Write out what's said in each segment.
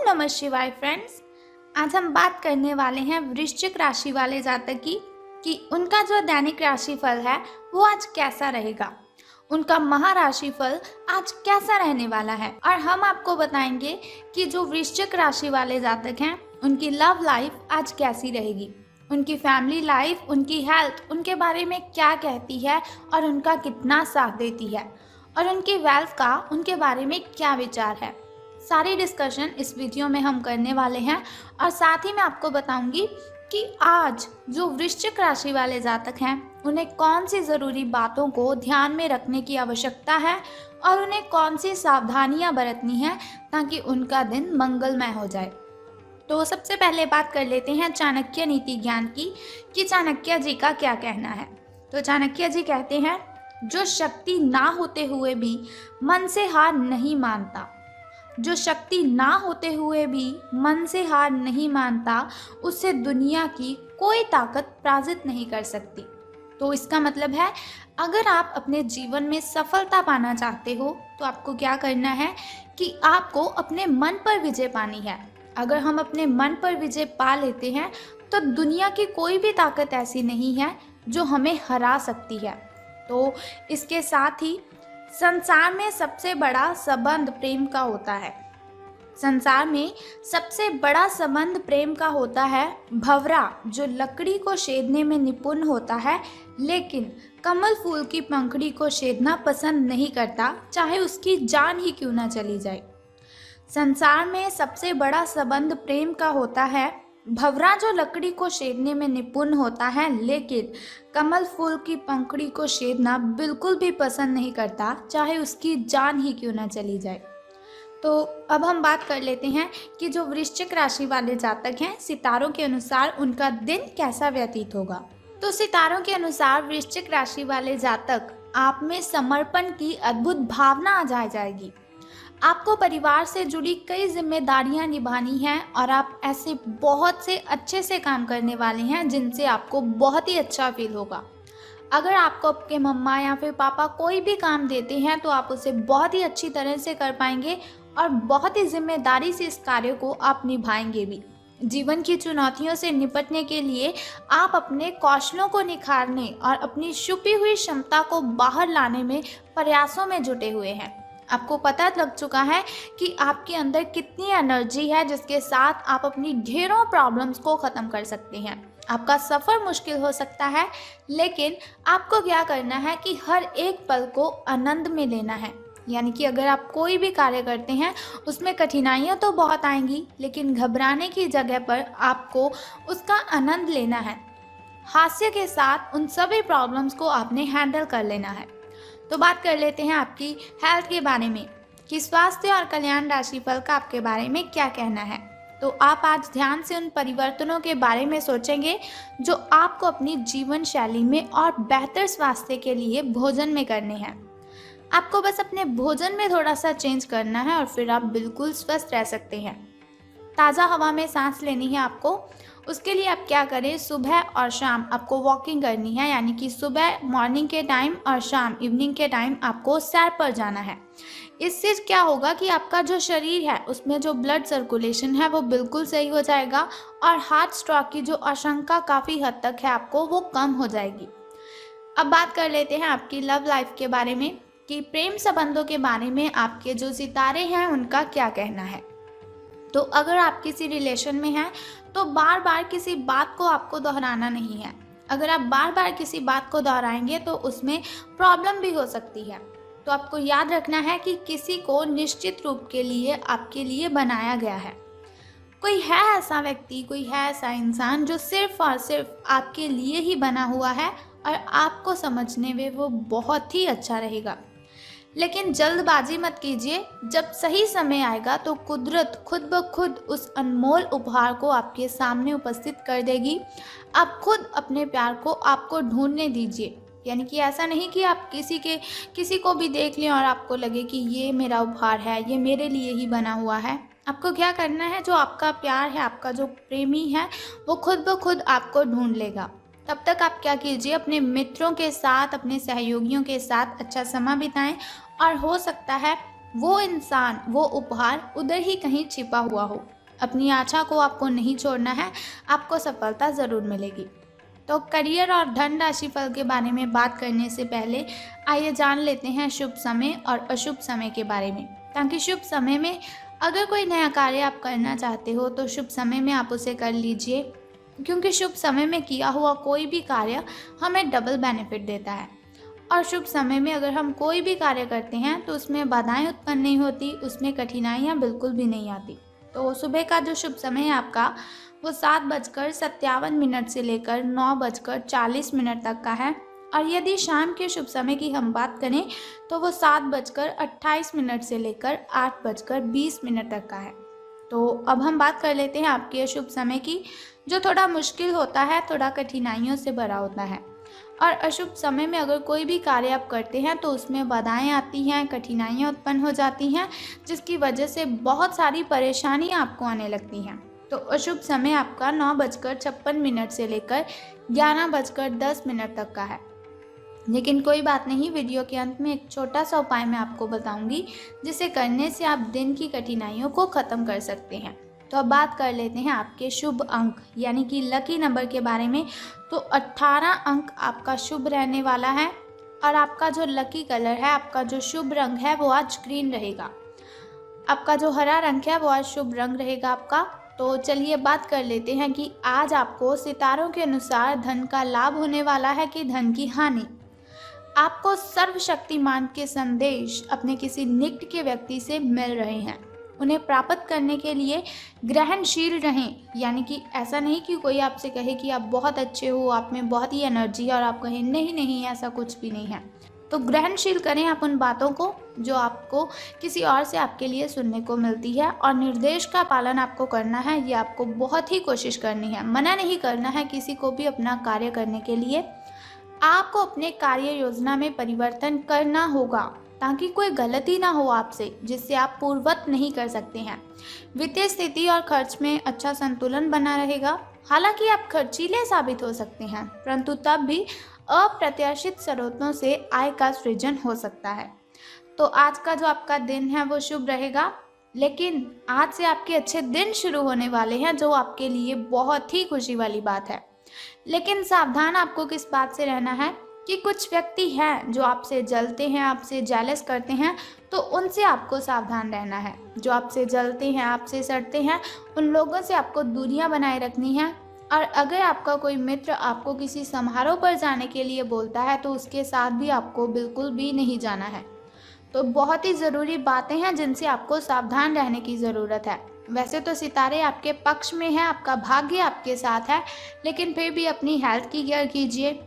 नमः शिवाय फ्रेंड्स। आज हम बात करने वाले हैं वृश्चिक राशि वाले जातक की कि उनका जो दैनिक राशिफल है वो आज कैसा रहेगा, उनका महाराशिफल आज कैसा रहने वाला है। और हम आपको बताएंगे कि जो वृश्चिक राशि वाले जातक हैं उनकी लव लाइफ आज कैसी रहेगी, उनकी फैमिली लाइफ, उनकी हेल्थ उनके बारे में क्या कहती है और उनका कितना साथ देती है, और उनकी वेल्थ का उनके बारे में क्या विचार है। सारी डिस्कशन इस वीडियो में हम करने वाले हैं और साथ ही मैं आपको बताऊंगी कि आज जो वृश्चिक राशि वाले जातक हैं उन्हें कौन सी ज़रूरी बातों को ध्यान में रखने की आवश्यकता है और उन्हें कौन सी सावधानियां बरतनी है ताकि उनका दिन मंगलमय हो जाए। तो सबसे पहले बात कर लेते हैं चाणक्य नीति ज्ञान की कि चाणक्य जी का क्या कहना है। तो चाणक्य जी कहते हैं, जो शक्ति ना होते हुए भी मन से हार नहीं मानता, जो शक्ति ना होते हुए भी मन से हार नहीं मानता, उससे दुनिया की कोई ताकत पराजित नहीं कर सकती। तो इसका मतलब है, अगर आप अपने जीवन में सफलता पाना चाहते हो तो आपको क्या करना है कि आपको अपने मन पर विजय पानी है। अगर हम अपने मन पर विजय पा लेते हैं तो दुनिया की कोई भी ताकत ऐसी नहीं है जो हमें हरा सकती है। तो इसके साथ ही संसार में सबसे बड़ा संबंध प्रेम का होता है। संसार में सबसे बड़ा संबंध प्रेम का होता है। भंवरा जो लकड़ी को छेदने में निपुण होता है लेकिन कमल फूल की पंखुड़ी को छेदना पसंद नहीं करता, चाहे उसकी जान ही क्यों ना चली जाए। संसार में सबसे बड़ा संबंध प्रेम का होता है। भंवरा जो लकड़ी को छेदने में निपुण होता है लेकिन कमल फूल की पंखुड़ी को छेदना बिल्कुल भी पसंद नहीं करता, चाहे उसकी जान ही क्यों ना चली जाए। तो अब हम बात कर लेते हैं कि जो वृश्चिक राशि वाले जातक हैं, सितारों के अनुसार उनका दिन कैसा व्यतीत होगा। तो सितारों के अनुसार वृश्चिक राशि वाले जातक, आप में समर्पण की अद्भुत भावना आ जाएगी। आपको परिवार से जुड़ी कई जिम्मेदारियां निभानी हैं और आप ऐसे बहुत से अच्छे से काम करने वाले हैं जिनसे आपको बहुत ही अच्छा फील होगा। अगर आपको आपके मम्मा या फिर पापा कोई भी काम देते हैं तो आप उसे बहुत ही अच्छी तरह से कर पाएंगे और बहुत ही जिम्मेदारी से इस कार्य को आप निभाएंगे भी। जीवन की चुनौतियों से निपटने के लिए आप अपने कौशलों को निखारने और अपनी छुपी हुई क्षमता को बाहर लाने में प्रयासों में जुटे हुए हैं। आपको पता लग चुका है कि आपके अंदर कितनी एनर्जी है जिसके साथ आप अपनी ढेरों प्रॉब्लम्स को ख़त्म कर सकते हैं। आपका सफ़र मुश्किल हो सकता है लेकिन आपको क्या करना है कि हर एक पल को आनंद में लेना है। यानी कि अगर आप कोई भी कार्य करते हैं उसमें कठिनाइयाँ तो बहुत आएंगी लेकिन घबराने की जगह पर आपको उसका आनंद लेना है। हास्य के साथ उन सभी प्रॉब्लम्स को आपने हैंडल कर लेना है। तो बात कर लेते हैं आपकी हेल्थ के बारे में कि स्वास्थ्य और कल्याण राशिफल का आपके बारे में क्या कहना है। तो आप आज ध्यान से उन परिवर्तनों के बारे में सोचेंगे जो आपको अपनी जीवन शैली में और बेहतर स्वास्थ्य के लिए भोजन में करने हैं। आपको बस अपने भोजन में थोड़ा सा चेंज करना है और फिर आप बिल्कुल स्वस्थ रह सकते हैं। ताज़ा हवा में सांस लेनी है आपको। उसके लिए आप क्या करें, सुबह और शाम आपको वॉकिंग करनी है, यानी कि सुबह मॉर्निंग के टाइम और शाम इवनिंग के टाइम आपको सैर पर जाना है। इससे क्या होगा कि आपका जो शरीर है उसमें जो ब्लड सर्कुलेशन है वो बिल्कुल सही हो जाएगा और हार्ट स्ट्रोक की जो आशंका काफ़ी हद तक है आपको वो कम हो जाएगी। अब बात कर लेते हैं आपकी लव लाइफ के बारे में कि प्रेम संबंधों के बारे में आपके जो सितारे हैं उनका क्या कहना है। तो अगर आप किसी रिलेशन में हैं तो बार बार किसी बात को आपको दोहराना नहीं है। अगर आप बार बार किसी बात को दोहराएंगे तो उसमें प्रॉब्लम भी हो सकती है। तो आपको याद रखना है कि किसी को निश्चित रूप के लिए आपके लिए बनाया गया है। कोई है ऐसा व्यक्ति, कोई है ऐसा इंसान जो सिर्फ और सिर्फ आपके लिए ही बना हुआ है और आपको समझने में वो बहुत ही अच्छा रहेगा। लेकिन जल्दबाजी मत कीजिए, जब सही समय आएगा तो कुदरत खुद ब खुद उस अनमोल उपहार को आपके सामने उपस्थित कर देगी। आप खुद अपने प्यार को आपको ढूंढने दीजिए। यानी कि ऐसा नहीं कि आप किसी को भी देख लें और आपको लगे कि ये मेरा उपहार है, ये मेरे लिए ही बना हुआ है। आपको क्या करना है, जो आपका प्यार है, आपका जो प्रेमी है वो खुद ब खुद आपको ढूंढ लेगा। तब तक आप क्या कीजिए, अपने मित्रों के साथ, अपने सहयोगियों के साथ अच्छा समय बिताएं और हो सकता है वो इंसान, वो उपहार उधर ही कहीं छिपा हुआ हो। अपनी आशा को आपको नहीं छोड़ना है, आपको सफलता ज़रूर मिलेगी। तो करियर और धन राशि फल के बारे में बात करने से पहले आइए जान लेते हैं शुभ समय और अशुभ समय के बारे में, ताकि शुभ समय में अगर कोई नया कार्य आप करना चाहते हो तो शुभ समय में आप उसे कर लीजिए, क्योंकि शुभ समय में किया हुआ कोई भी कार्य हमें डबल बेनिफिट देता है। और शुभ समय में अगर हम कोई भी कार्य करते हैं तो उसमें बाधाएं उत्पन्न नहीं होती, उसमें कठिनाइयाँ बिल्कुल भी नहीं आती। तो सुबह का जो शुभ समय है आपका, वो 7:57 से लेकर 9:40 तक का है। और यदि शाम के शुभ समय की हम बात करें तो वो 7:28 से लेकर 8:20 तक का है। तो अब हम बात कर लेते हैं आपके अशुभ समय की, जो थोड़ा मुश्किल होता है, थोड़ा कठिनाइयों से भरा होता है। और अशुभ समय में अगर कोई भी कार्य आप करते हैं तो उसमें बाधाएं आती हैं, कठिनाइयाँ उत्पन्न हो जाती हैं, जिसकी वजह से बहुत सारी परेशानियाँ आपको आने लगती हैं। तो अशुभ समय आपका 9:56 से लेकर 11:10 तक का है। लेकिन कोई बात नहीं, वीडियो के अंत में एक छोटा सा उपाय मैं आपको बताऊंगी, जिसे करने से आप दिन की कठिनाइयों को ख़त्म कर सकते हैं। तो अब बात कर लेते हैं आपके शुभ अंक यानी कि लकी नंबर के बारे में। तो 18 अंक आपका शुभ रहने वाला है। और आपका जो लकी कलर है, आपका जो शुभ रंग है, वो आज ग्रीन रहेगा। आपका जो हरा रंग है वो आज शुभ रंग रहेगा आपका। तो चलिए बात कर लेते हैं कि आज आपको सितारों के अनुसार धन का लाभ होने वाला है कि धन की हानि। आपको सर्वशक्तिमान के संदेश अपने किसी निकट के व्यक्ति से मिल रहे हैं। उन्हें प्राप्त करने के लिए ग्रहणशील रहें, यानी कि ऐसा नहीं कि कोई आपसे कहे कि आप बहुत अच्छे हो, आप में बहुत ही एनर्जी है और आप कहें नहीं नहीं ऐसा कुछ भी नहीं है। तो ग्रहणशील करें आप उन बातों को जो आपको किसी और से आपके लिए सुनने को मिलती है, और निर्देश का पालन आपको करना है। ये आपको बहुत ही कोशिश करनी है, मना नहीं करना है किसी को भी अपना कार्य करने के लिए। आपको अपने कार्य योजना में परिवर्तन करना होगा ताकि कोई गलती ना हो आपसे, जिससे आप पूर्ववत नहीं कर सकते हैं। वित्तीय स्थिति और खर्च में अच्छा संतुलन बना रहेगा। हालांकि आप खर्चीले साबित हो सकते हैं, परंतु तब भी अप्रत्याशित स्रोतों से आय का सृजन हो सकता है। तो आज का जो आपका दिन है वो शुभ रहेगा, लेकिन आज से आपके अच्छे दिन शुरू होने वाले हैं, जो आपके लिए बहुत ही खुशी वाली बात है। लेकिन सावधान आपको किस बात से रहना है कि कुछ व्यक्ति हैं जो आपसे जलते हैं, आपसे जेलस करते हैं, तो उनसे आपको सावधान रहना है। जो आपसे जलते हैं, आपसे सड़ते हैं, उन लोगों से आपको दूरियां बनाए रखनी है। और अगर आपका कोई मित्र आपको किसी समारोह पर जाने के लिए बोलता है तो उसके साथ भी आपको बिल्कुल भी नहीं जाना है। तो बहुत ही ज़रूरी बातें हैं जिनसे आपको सावधान रहने की ज़रूरत है। वैसे तो सितारे आपके पक्ष में हैं, आपका भाग्य आपके साथ है, लेकिन फिर भी अपनी हेल्थ की केयर कीजिए।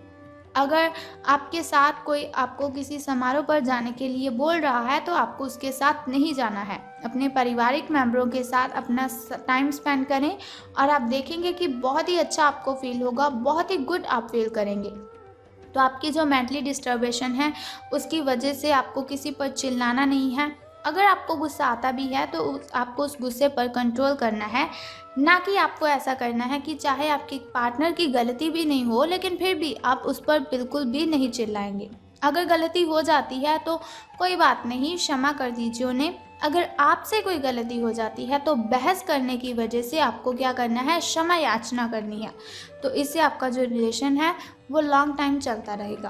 अगर आपके साथ कोई आपको किसी समारोह पर जाने के लिए बोल रहा है तो आपको उसके साथ नहीं जाना है। अपने पारिवारिक मेंबरों के साथ अपना टाइम स्पेंड करें और आप देखेंगे कि बहुत ही अच्छा आपको फील होगा, बहुत ही गुड आप फील करेंगे। तो आपकी जो मेंटली डिस्टर्बेशन है उसकी वजह से आपको किसी पर चिल्लाना नहीं है। अगर आपको गुस्सा आता भी है तो आपको उस गुस्से पर कंट्रोल करना है, ना कि आपको ऐसा करना है कि चाहे आपकी पार्टनर की गलती भी नहीं हो लेकिन फिर भी आप उस पर बिल्कुल भी नहीं चिल्लाएंगे। अगर गलती हो जाती है तो कोई बात नहीं, क्षमा कर दीजिए उन्हें। अगर आपसे कोई गलती हो जाती है तो बहस करने की वजह से आपको क्या करना है, क्षमा याचना करनी है। तो इससे आपका जो रिलेशन है वो लॉन्ग टाइम चलता रहेगा।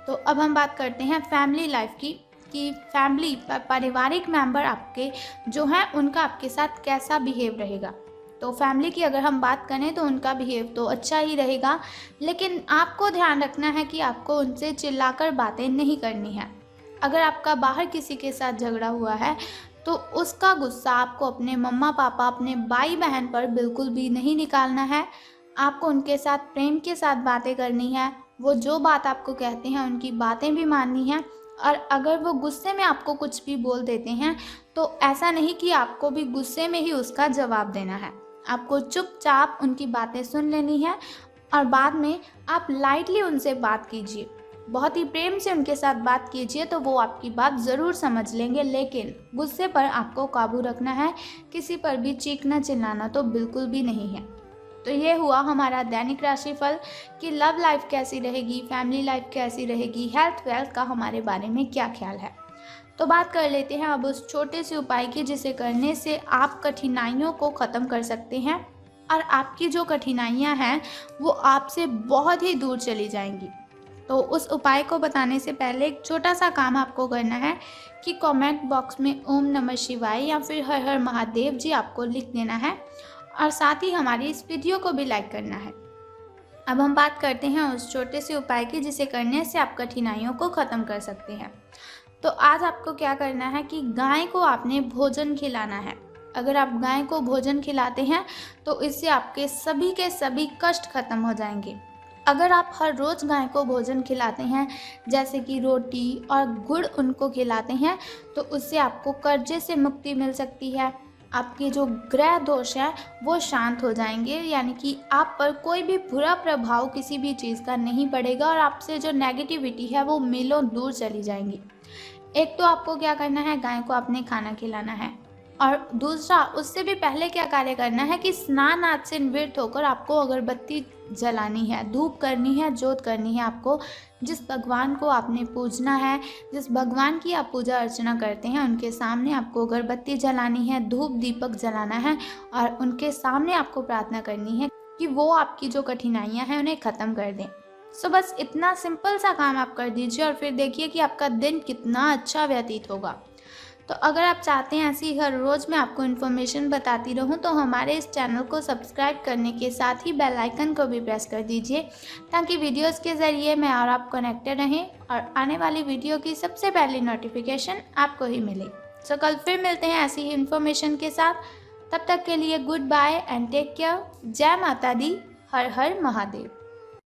तो अब हम बात करते हैं फैमिली लाइफ की, कि फैमिली पारिवारिक मेंबर आपके जो हैं उनका आपके साथ कैसा बिहेव रहेगा। तो फैमिली की अगर हम बात करें तो उनका बिहेव तो अच्छा ही रहेगा, लेकिन आपको ध्यान रखना है कि आपको उनसे चिल्लाकर बातें नहीं करनी है। अगर आपका बाहर किसी के साथ झगड़ा हुआ है तो उसका गुस्सा आपको अपने मम्मा पापा, अपने भाई बहन पर बिल्कुल भी नहीं निकालना है। आपको उनके साथ प्रेम के साथ बातें करनी है। वो जो बात आपको कहते हैं उनकी बातें भी माननी है। और अगर वो गुस्से में आपको कुछ भी बोल देते हैं तो ऐसा नहीं कि आपको भी गुस्से में ही उसका जवाब देना है। आपको चुपचाप उनकी बातें सुन लेनी है और बाद में आप लाइटली उनसे बात कीजिए, बहुत ही प्रेम से उनके साथ बात कीजिए, तो वो आपकी बात ज़रूर समझ लेंगे। लेकिन गुस्से पर आपको काबू रखना है, किसी पर भी चीखना चिल्लाना तो बिल्कुल भी नहीं है। तो ये हुआ हमारा दैनिक राशिफल कि लव लाइफ कैसी रहेगी, फैमिली लाइफ कैसी रहेगी, हेल्थ वेल्थ का हमारे बारे में क्या ख्याल है। तो बात कर लेते हैं अब उस छोटे से उपाय की जिसे करने से आप कठिनाइयों को ख़त्म कर सकते हैं और आपकी जो कठिनाइयां हैं वो आपसे बहुत ही दूर चली जाएंगी। तो उस उपाय को बताने से पहले एक छोटा सा काम आपको करना है कि कमेंट बॉक्स में ओम नमः शिवाय या फिर हर हर महादेव जी आपको लिख देना है और साथ ही हमारी इस वीडियो को भी लाइक करना है। अब हम बात करते हैं उस छोटे से उपाय की जिसे करने से आप कठिनाइयों को ख़त्म कर सकते हैं। तो आज आपको क्या करना है कि गाय को आपने भोजन खिलाना है। अगर आप गाय को भोजन खिलाते हैं तो इससे आपके सभी के सभी कष्ट खत्म हो जाएंगे। अगर आप हर रोज़ गाय को भोजन खिलाते हैं जैसे कि रोटी और गुड़ उनको खिलाते हैं तो उससे आपको कर्जे से मुक्ति मिल सकती है। आपके जो ग्रह दोष है वो शांत हो जाएंगे, यानी कि आप पर कोई भी बुरा प्रभाव किसी भी चीज़ का नहीं पड़ेगा और आपसे जो नेगेटिविटी है वो मीलों दूर चली जाएंगी। एक तो आपको क्या करना है, गाय को आपने खाना खिलाना है और दूसरा उससे भी पहले क्या कार्य करना है कि स्नान आदि से निवृत्त होकर आपको अगरबत्ती जलानी है, धूप करनी है, जोत करनी है। आपको जिस भगवान को आपने पूजना है, जिस भगवान की आप पूजा अर्चना करते हैं उनके सामने आपको अगरबत्ती जलानी है, धूप दीपक जलाना है और उनके सामने आपको प्रार्थना करनी है कि वो आपकी जो कठिनाइयाँ हैं उन्हें ख़त्म कर दें। सो बस इतना सिंपल सा काम आप कर दीजिए और फिर देखिए कि आपका दिन कितना अच्छा व्यतीत होगा। तो अगर आप चाहते हैं ऐसी हर रोज़ मैं आपको इन्फॉर्मेशन बताती रहूं तो हमारे इस चैनल को सब्सक्राइब करने के साथ ही बेल आइकन को भी प्रेस कर दीजिए ताकि वीडियोस के ज़रिए मैं और आप कनेक्टेड रहें और आने वाली वीडियो की सबसे पहली नोटिफिकेशन आपको ही मिले। सो कल फिर मिलते हैं ऐसी ही इन्फॉर्मेशन के साथ। तब तक के लिए goodbye and take care. जय माता दी, हर हर महादेव।